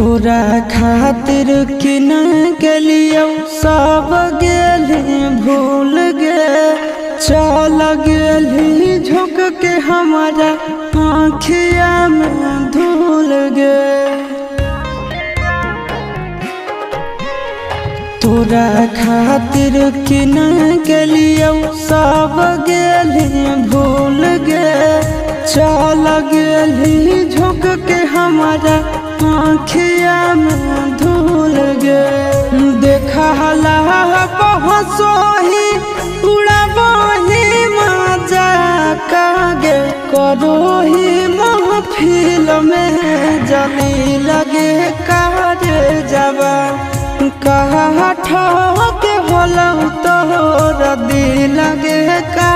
तोरा खातिर किन गेलियो सब गेली भूल गे। चल गेली झुक के हमारा आँखिया में धूल गे। तोरा खातिर किन गेलियो सब गेली भूल गे। चल गेली झुक के हमारा आँखिया में धूल गे। देखा पहुँचोही उड़ाबोही मजा कागे करोही महफिल में जली लगे कारे जवा। कहा ठके होलौ तोर दिल लगे का